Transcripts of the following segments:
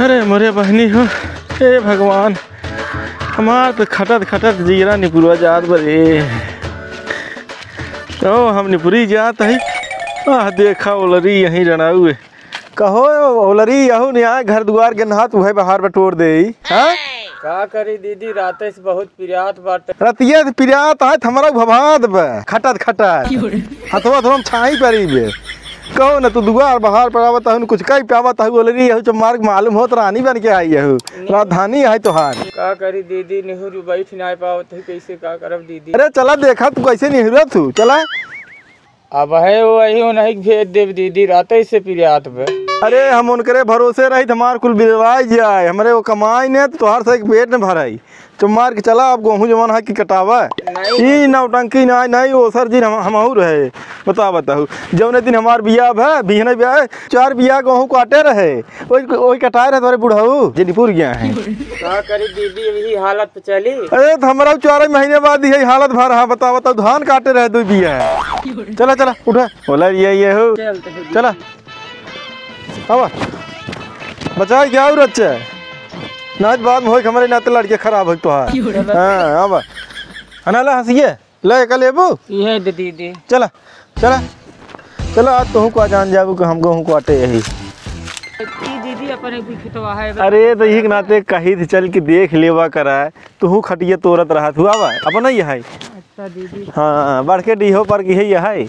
अरे मोरे बहनी हो, हे भगवान, हमार तो खटत खटत जीरा निपुरवा जात बरे। तो हम निपुरी जात है। देखा ओलरी यहीं रनाऊ है। कहो ओलरी यहू नहीं आए घर दुआर के नहा तू है बाहर बटोर दे। हाँ का करी दीदी रात से बहुत पिरियात बाटे। रतिया से पिरियात है हमारा भभात बे खटत खटत हथवा थोड़ा छाई परी बे। कहो ना तू दुआर बाहर पड़ावत हूँ कुछ कहीं प्यावत हूँ ओलरी यहू जो मार्ग मालूम हो तो रानी बन के आई यहू राजधानी है तोहार। का करी दीदी नेहरू बैठ नहीं पावत है कैसे का करब दीदी। अरे चला देखा तू कैसे नेहरू तू चला। अब है वही नहीं भेज देव दीदी रात से पिरियात बे। अरे हम उनके भरोसे रही हमार कुल बिलवाई जाए हमारे वो कमाई ने तो तोहार से एक पेट न भराई तो मार के चला अब गेहूँ जमान है कि कटावा ई नौटंकी ना नहीं वो सर जी हम रहे बताऊ जौने दिन हमार बिया है बिहने बिया 4 बिया गेहूँ काटे रहे वही कटाए रहे तुम्हारे बुढ़ऊ जनीपुर गया है। का करी दीदी यही हालत पे चली। अरे तो हमारा 4 महीने बाद यही हालत भर रहा बताओ धान काटे रहे 2 बिया है। चला चला उठा बोला ये हो चला अब बचा क्या रच्चा नाच बाद में हो हमारे नाते लड़के खराब हो तोहार। हाँ अब अनाला हंसिए ले कल लेबू ये दीदी चला चला चला आज तू को जान जाबू कि हम गेहूँ काटे यही दीदी अपन खेतवा है। अरे तो यही के नाते कहीं थी चल के देख लेवा कराए तू खटिए तोरत रहा तू आवा अपन नहीं है। अच्छा दीदी हाँ बढ़ डीहो पर की है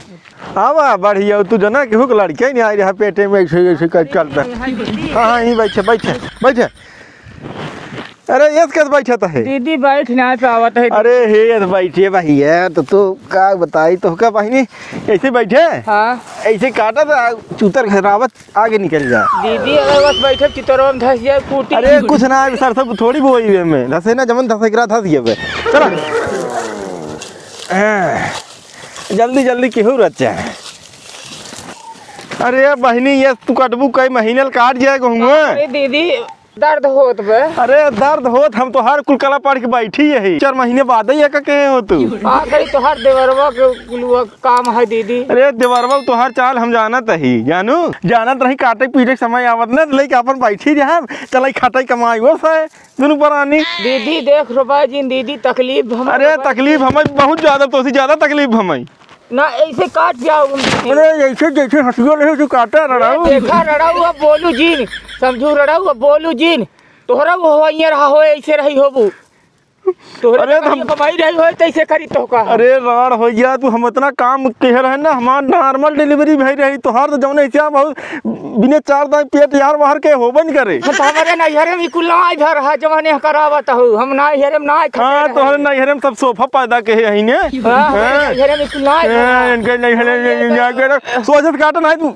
आवा बढ़िया तू जना केहू के लड़के नहीं आई रहा पेटे में ऐसे चलता। हाँ हाँ यहीं बैठे बैठे बैठे। अरे ये कैसे बैठा है दीदी बैठ नहीं पावत है। अरे हे बैठे भाई है तो तू का बताई तो का बहनी ऐसे बैठे। हाँ ऐसे काटा तो चूतर खरावत आगे निकल जा दीदी अगर बस बैठे चितरवा में धस जाए कूटी। अरे कुछ ना सर सब थोड़ी बोई में धसे ना जमन धसकरा धस गए चला जल्दी जल्दी केहू रचा। अरे बहनी ये तू कटबू कई महीने काट जाए कहूँगा दीदी दर्द होत बे। अरे दर्द होत हम तो हर कुल कला पढ़ के बैठी है 4 महीने बाद ही कहे हो तू तो हर देवरवा के काम है दीदी। अरे देवरवा तो हर चाल हम जानत ही जानू जानत रही काटे पीटे समय आवत न लेके अपन बैठी रहा चल खटाई कमाई वो से दोनों परानी। दीदी देख रुपा जी दीदी तकलीफ हम। अरे तकलीफ हमें बहुत ज्यादा तो ज्यादा तकलीफ हमें ना ऐसे काट जाओ। अरे ऐसे जैसे हंसियो रहे जो काटा रड़ाऊ देखा रड़ाऊ अब बोलू जीन समझू रड़ाऊ अब बोलू जीन तोहरा वो वहीं रहा हो ऐसे रही होबू अरे हम कमाई रही हो तैसे करी तो का। अरे राड़ हो गया तू हम इतना काम कह रहे ना हमार नॉर्मल डिलीवरी भई रही तोहार तो जौन ऐसे बहुत बिने 4 दाई पेट यार बाहर के होबन करे। हमारे नैहरे में कुल ना इधर है जमाने करावत हूं हम नैहरे में ना। हां तोहरे नैहरे में सब सोफा पैदा के है ने नैहरे में कुल ना इनके नैहरे जाके सोचत काटन है तू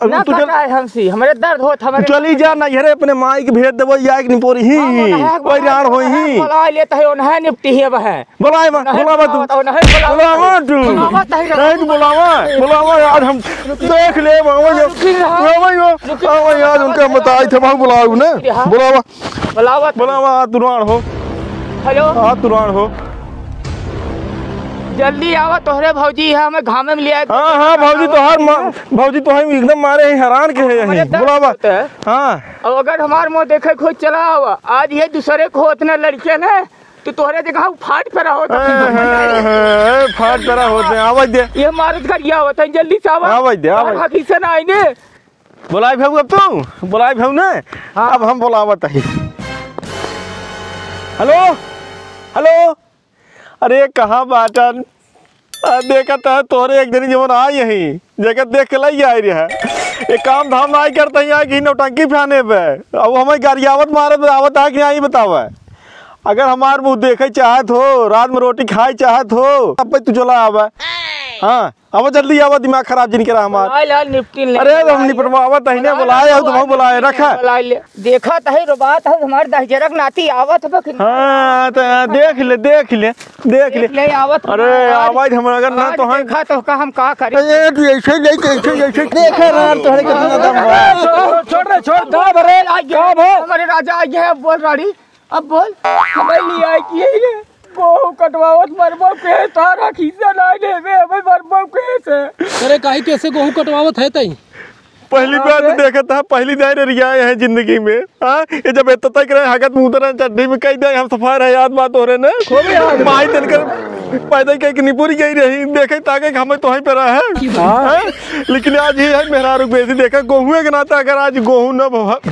ना कटा है हमसी हमरे दर्द होत हमारे चली जा नैहरे अपने माई के भेज देबो या एक निपोरी ही ओई राड़ होई ही बुला लेत है ओन है निपटी है वह बुलाए बुलावा तू बुलावा तू नहीं बुलावा यार हम देख ले बाबा यार उनके बताई थे बाबू बुलाओ ना बुलावा तुरान हो। हेलो हां तुरान हो जल्दी आवा तोहरे भौजी है हमें घामे में लिया। हाँ भौजी भौजी तो हम एकदम मारे हैरान के है यहीं बुलावा। हाँ और अगर हमार मुँह देखे खोज चला आवा आज ये दूसरे को होते लड़के ने तो तोहरे जगह फाट पर होता फाट पर होते आवाज दे ये मारत करिया होता है जल्दी से आवाज दे आवाज से ना आईने बुलाए भाऊ अब तू बुलाए भाऊ ने अब हम बुलावत है। हेलो हेलो अरे कहाँ बाटन देखत है तोरे एक दिन जीवन आई यही जगत देख के लाई आई रहा एक काम धाम नहीं करते यहाँ की नौटंकी फैने पे अब हमें गरियावत मारे आवत है कि नहीं बतावा। अगर हमार मुँह देखे चाहत हो रात में रोटी खाए चाहत हो अब तू चला आवा। हाँ अब जल्दी आवा दिमाग खराब जिन करा हमार। अरे हम निपटवावत है बुलाए हो तुम बुलाए रखा देखा है बात है हमारे 10 जरक नाती आवत है। हाँ देख ले आवत। अरे आवाज हम अगर ना तो हम देखा तो का हम का करें ऐसे देखे रात तोहरे कितना दम है छोड़ का भरे हमारे राजा आ गया बोल राड़ी अब बोल हमें लिए आई की बहु कटवावत मरबो के तारा खींचा ना ले में हमें मरबो के से। अरे काहे कैसे गेहूं कटवावत है तई पहली बार तो देखा था, पहली दायरे रियाए हैं जिंदगी में। हाँ, ये जब इतना तक रहे हगत मुंह चड्डी में कही दे हम सफाई रहे याद बात हो रहे ना माही दिनकर पैदा कहीं निपुरी गई रही देखे ताकि हमें तो वहीं पे रहा है। लेकिन आज ही है मेहरा रुक बेसी देखा गेहूं के नाता अगर आज गेहूं न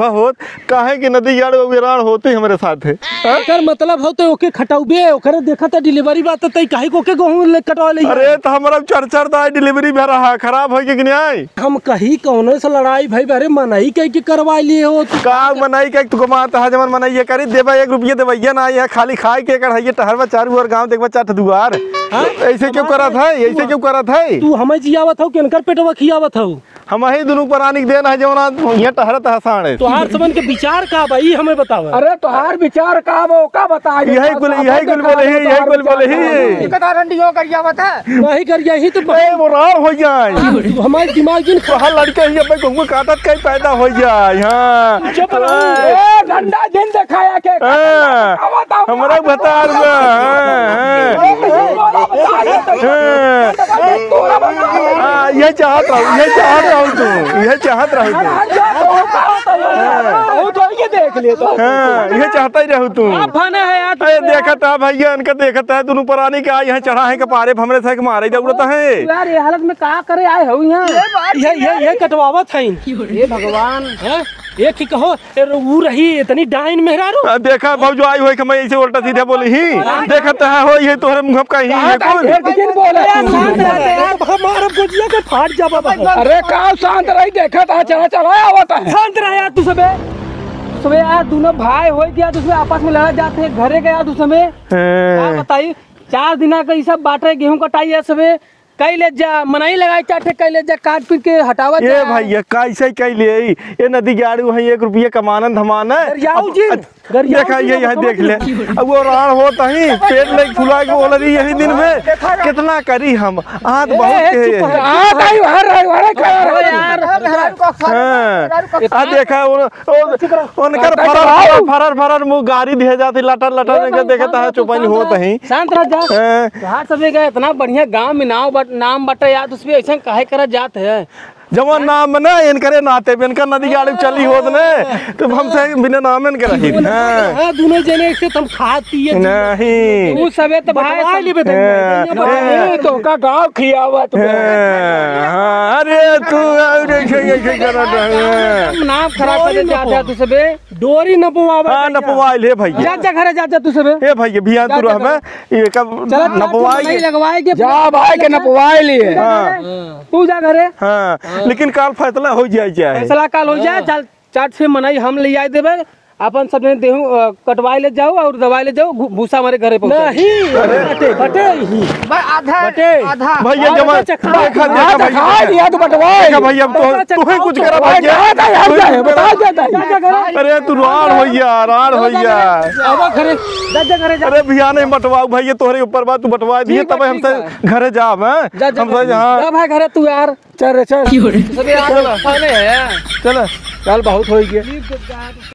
होत काहे कि नदी यार वीरान होते हमारे साथ है। एकर मतलब हो तो ओके खटाउबे ओकरे देखा त डिलीवरी बात त काहे को के गेहूं ले कटवा ले। अरे तो हमारा चरचर दाई डिलीवरी भे रहा खराब हो कि नहीं हम कहीं कौनो से लड़ाई भाई अरे मनाई कह के करवा लिए हो तू का मनाई के तू कमाता है जमन मनाई ये करी देबा 1 रुपया देवैया ना है खाली खाए के कढ़ाइए टहरवा चारू और गांव देखबा चाट दुआर। ऐसे क्यों करा था, ऐसे क्यों करा था? तू हमें जियावत हो केनकर पेटवा खियावत हो हम ही दोनों प्राणी देना है जवना ये टहरत है साढ़े तोहार सबन के विचार का भाई हमें बताओ। अरे तोहार विचार का वो का बता यही कुल बोले ही कदा रंडियो करिया बता नहीं कर यही तो वो रार हो जाए तू हमारे दिमाग जिन कहा लड़के ही अपने कहूँ काटत कहीं पैदा हो जाए। हाँ ए डंडा दिन दिखाया के हमारा बता ये चाहत रहूँ ये चाहत रहूँ तू ये चाहत रहूँ तो ये देख ले तो ये चाहता ही रहूँ तू। है यार देखा था भैया इनका देखता है दोनों प्राणी का यहाँ चढ़ा है कपारे हमरे से मारे जरूरत है यार ये हालत में का करे आए हो यहाँ ये कटवावत है ये भगवान है एक ही कहो वो रही इतनी डाइन मेहरारू देखा भाव जो आई हो मैं ऐसे उल्टा सीधा बोली ही देखता है हो ये तोहरे मुंह का ही है फाट जा बाबा। अरे का शांत रही देखा था चला चला आवत है शांत रह यार तू सबे यार दोनों भाई हो गया उसमें आपस में लड़ा जाते हैं घरे गया तू समय क्या बताई 4 दिन का ये सब बांटे गेहूं कटाई है सबे कई ले जा मनाई लगाई चाटे कई ले जा काट पीट के हटावा ये भैया कैसे कैले ये नदी गाड़ी वही 1 रुपया कमाना धमाना देखा ये यहाँ देख ले अब वो राण होता ही पेट ले फुला के बोल रही यही दिन में कितना करी हम आज बहुत देखा उनकर फरर मुँह गाड़ी दिए जाती लटर लटर देखता है चुपाई होता ही शांत रह जा सबे गए इतना बढ़िया गाँव में नाम बटे याद उसमें ऐसा काहे करा जात है जवन नाम ना इनकरे नाते इनका नदी गाड़ी चली होत ने तो हमसे बिना नाम इनके रही हां दोनों जने से तुम खाती है नहीं तू सबे तो भाई ले बता तो का गांव खियावत हां अरे तू ऐसे करत नाम खराब कर जाता तू सबे डोरी न पवावा हां न पवाई ले भैया जा घरे जा तू सबे ए भैया बियान तू रह में ये कब न पवाई लगवाए के जा भाई के न पवाई लिए हां तू जा घरे हां लेकिन काल फैसला हो जाए फैसला काल हो जाए चल चाट से मनाई हम ले आए देबे अपन सब ने देहू कटवाई ले जाओ और दवाई ले जाओ भूसा हमारे घरे पहुंचा नहीं बटे ही आधा भैया जमा देखा दिया तो बटवाई भैया तू ही कुछ करा भैया बता अरे तू राड़ होइया अब घरे जा घरे जा अरे भैया नहीं बटवाओ भैया तोहरे ऊपर बात तू बटवा दिए तब हमसे घरे जाब हम जा भाई घरे तू यार चल सब यार चल बहुत हो गया